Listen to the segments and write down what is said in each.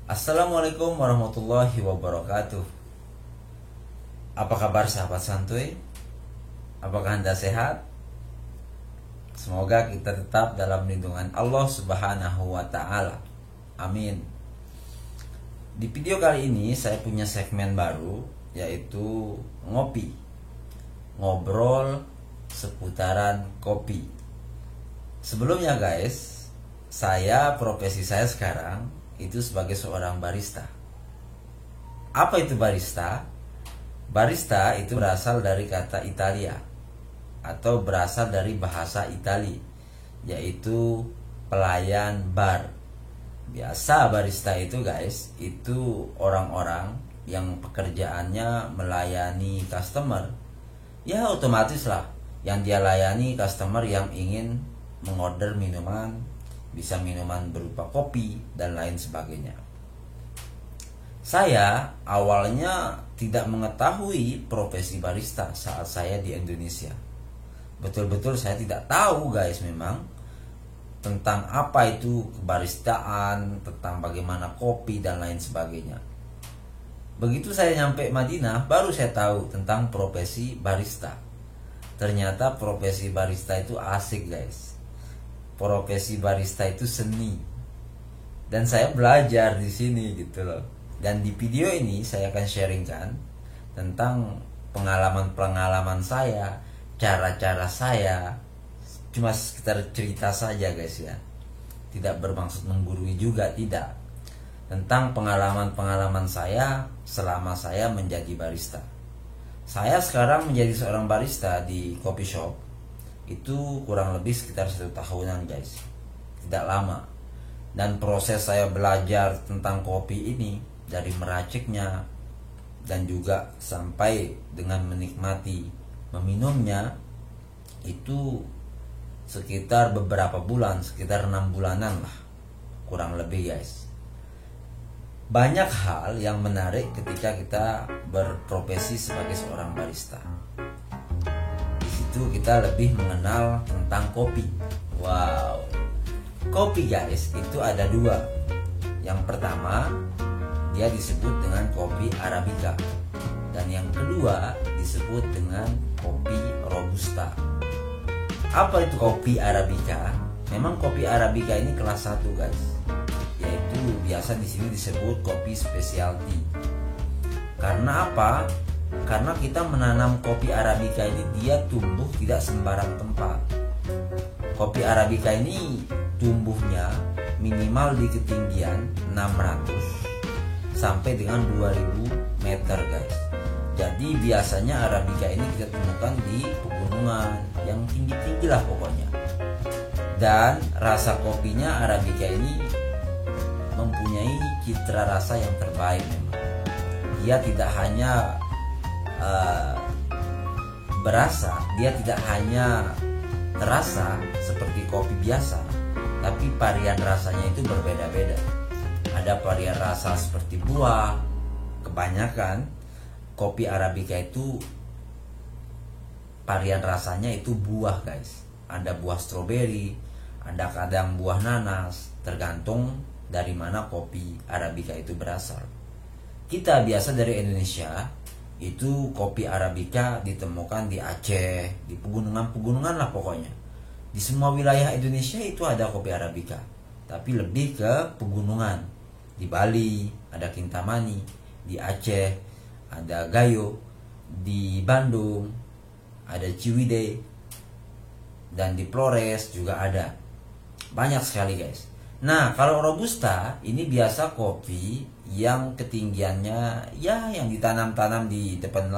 Assalamualaikum warahmatullahi wabarakatuh. Apa kabar sahabat santuy? Apakah Anda sehat? Semoga kita tetap dalam lindungan Allah Subhanahu wa Ta'ala. Amin. Di video kali ini saya punya segmen baru, yaitu ngopi. Ngobrol seputaran kopi. Sebelumnya guys, profesi saya sekarang itu sebagai seorang barista. Apa itu barista? Barista itu berasal dari kata Italia atau berasal dari bahasa Itali, yaitu pelayan bar. Biasa barista itu guys, itu orang-orang yang pekerjaannya melayani customer. Ya otomatis lah, yang dia layani customer yang ingin mengorder minuman, bisa minuman berupa kopi dan lain sebagainya. Saya awalnya tidak mengetahui profesi barista saat saya di Indonesia. Betul-betul saya tidak tahu guys memang tentang apa itu kebaristaan, tentang bagaimana kopi dan lain sebagainya. Begitu saya nyampe Madinah, baru saya tahu tentang profesi barista. Ternyata profesi barista itu asik guys. Profesi barista itu seni. Dan saya belajar di sini gitu loh. Dan di video ini saya akan sharingkan tentang pengalaman-pengalaman saya, cara-cara saya. Cuma sekitar cerita saja guys ya. Tidak bermaksud menggurui juga, tidak. Tentang pengalaman-pengalaman saya selama saya menjadi barista. Saya sekarang menjadi seorang barista di coffee shop. Itu kurang lebih sekitar 1 tahunan guys, tidak lama. Dan proses saya belajar tentang kopi ini, dari meraciknya dan juga sampai dengan menikmati meminumnya, itu sekitar beberapa bulan, sekitar 6 bulanan lah kurang lebih guys. Banyak hal yang menarik ketika kita berprofesi sebagai seorang barista. Itu kita lebih mengenal tentang kopi. Wow, kopi guys itu ada 2. Yang pertama dia disebut dengan kopi Arabica, dan yang kedua disebut dengan kopi Robusta. Apa itu kopi Arabica? Memang kopi Arabica ini kelas 1 guys, yaitu biasa di sini disebut kopi specialty. Karena apa? Karena kita menanam kopi Arabica ini, dia tumbuh tidak sembarang tempat. Kopi Arabica ini tumbuhnya minimal di ketinggian 600 sampai dengan 2000 meter guys. Jadi biasanya Arabica ini kita temukan di pegunungan yang tinggi-tinggi lah pokoknya. Dan rasa kopinya Arabica ini mempunyai citra rasa yang terbaik memang. Dia tidak hanya berasa, dia tidak hanya terasa seperti kopi biasa, tapi varian rasanya itu berbeda-beda. Ada varian rasa seperti buah. Kebanyakan kopi Arabica itu varian rasanya itu buah guys. Ada buah stroberi, ada kadang buah nanas, tergantung dari mana kopi Arabica itu berasal. Kita biasa dari Indonesia itu kopi Arabica ditemukan di Aceh, di pegunungan-pegunungan lah pokoknya. Di semua wilayah Indonesia itu ada kopi Arabica, tapi lebih ke pegunungan. Di Bali ada Kintamani, di Aceh ada Gayo, di Bandung ada Ciwidey, dan di Flores juga ada. Banyak sekali guys. Nah, kalau Robusta ini biasa kopi yang ketinggiannya ya yang ditanam-tanam di depan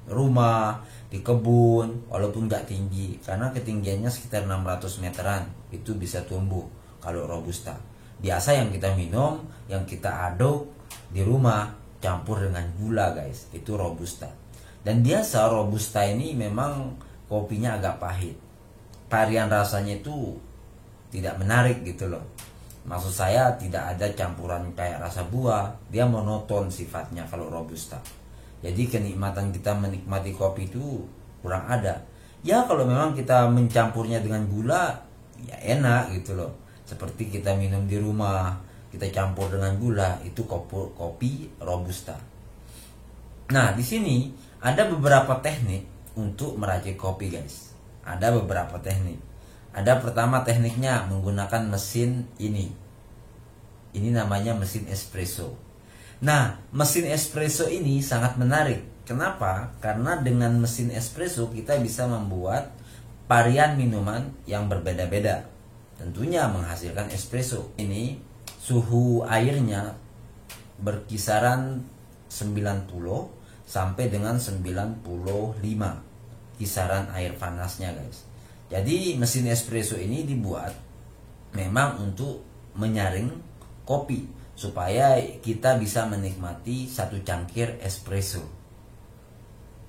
rumah, di kebun, walaupun nggak tinggi, karena ketinggiannya sekitar 600 meteran itu bisa tumbuh kalau Robusta. Biasa yang kita minum, yang kita aduk di rumah campur dengan gula guys, itu Robusta. Dan biasa Robusta ini memang kopinya agak pahit. Varian rasanya itu tidak menarik gitu loh. Maksud saya tidak ada campuran kayak rasa buah, dia monoton sifatnya kalau Robusta. Jadi kenikmatan kita menikmati kopi itu kurang ada. Ya kalau memang kita mencampurnya dengan gula, ya enak gitu loh. Seperti kita minum di rumah, kita campur dengan gula, itu kopi robusta. Nah, di sini ada beberapa teknik untuk meracik kopi, guys. Ada beberapa teknik. Ada pertama tekniknya menggunakan mesin ini. Ini namanya mesin espresso. Nah, mesin espresso ini sangat menarik. Kenapa? Karena dengan mesin espresso kita bisa membuat varian minuman yang berbeda-beda. Tentunya menghasilkan espresso. Ini suhu airnya berkisaran 90 sampai dengan 95 kisaran air panasnya, guys. Jadi mesin espresso ini dibuat memang untuk menyaring kopi supaya kita bisa menikmati satu cangkir espresso.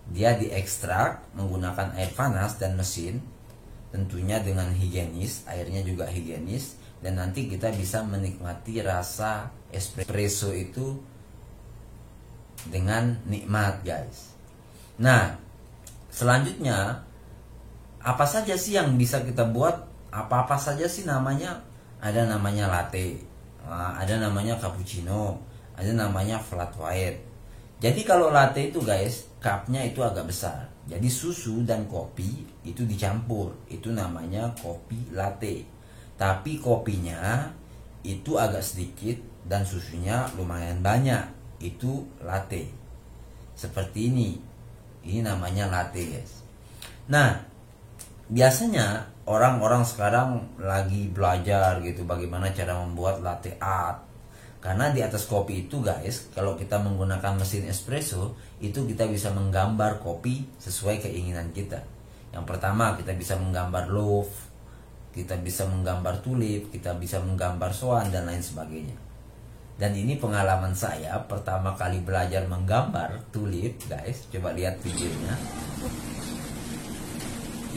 Dia diekstrak menggunakan air panas dan mesin, tentunya dengan higienis, airnya juga higienis, dan nanti kita bisa menikmati rasa espresso itu dengan nikmat, guys. Nah, selanjutnya apa saja sih yang bisa kita buat? Apa-apa saja sih namanya? Ada namanya latte, ada namanya cappuccino, ada namanya flat white. Jadi kalau latte itu, guys, cupnya itu agak besar. Jadi susu dan kopi itu dicampur, itu namanya kopi latte. Tapi kopinya itu agak sedikit dan susunya lumayan banyak, itu latte. Seperti ini namanya latte, guys. Nah, biasanya orang-orang sekarang lagi belajar gitu bagaimana cara membuat latte art. Karena di atas kopi itu, guys, kalau kita menggunakan mesin espresso, itu kita bisa menggambar kopi sesuai keinginan kita. Yang pertama, kita bisa menggambar love, kita bisa menggambar tulip, kita bisa menggambar swan, dan lain sebagainya. Dan ini pengalaman saya pertama kali belajar menggambar tulip, guys. Coba lihat videonya.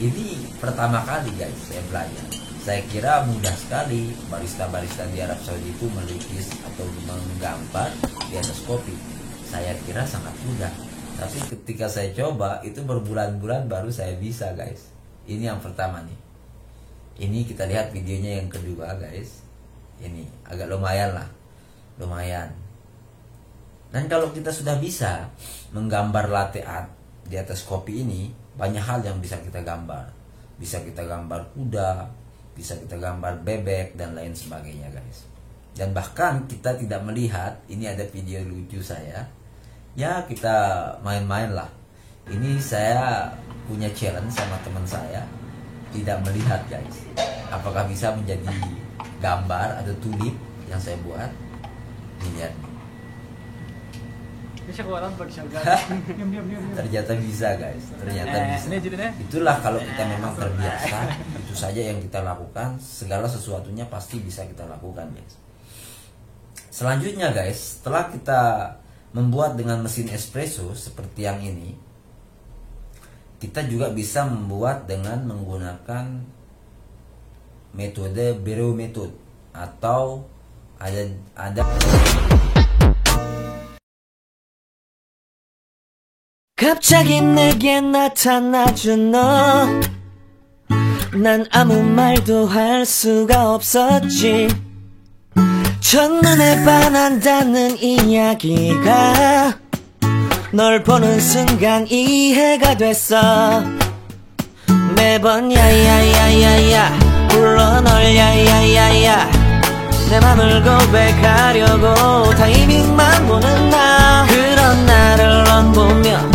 Ini pertama kali, guys, saya belajar. Saya kira mudah sekali barista-barista di Arab Saudi itu melukis atau menggambar di atas kopi. Saya kira sangat mudah. Tapi ketika saya coba, itu berbulan-bulan baru saya bisa, guys. Ini yang pertama nih. Ini kita lihat videonya yang kedua, guys. Ini agak lumayan lah. Lumayan. Dan kalau kita sudah bisa menggambar latte art di atas kopi ini, banyak hal yang bisa kita gambar. Bisa kita gambar kuda, bisa kita gambar bebek, dan lain sebagainya, guys. Dan bahkan kita tidak melihat, ini ada video lucu saya. Ya, kita main-main lah. Ini saya punya challenge sama teman saya, tidak melihat, guys, apakah bisa menjadi gambar atau tulip yang saya buat. Ini lihat. Ternyata bisa, guys. Ternyata bisa. Itulah kalau kita memang terbiasa, itu saja yang kita lakukan. Segala sesuatunya pasti bisa kita lakukan, guys. Selanjutnya, guys, setelah kita membuat dengan mesin espresso seperti yang ini, kita juga bisa membuat dengan menggunakan metode brew method, atau ada 갑자기 내게 나타나준 너, 난 아무 말도 할 수가 없었지. 첫눈에 반한다는 이야기가 널 보는 순간 이해가 됐어. 매번 야야야야야 불러 널 야야야야, 내 맘을 고백하려고 타이밍만 보는 나. 그런 나를 넌 보며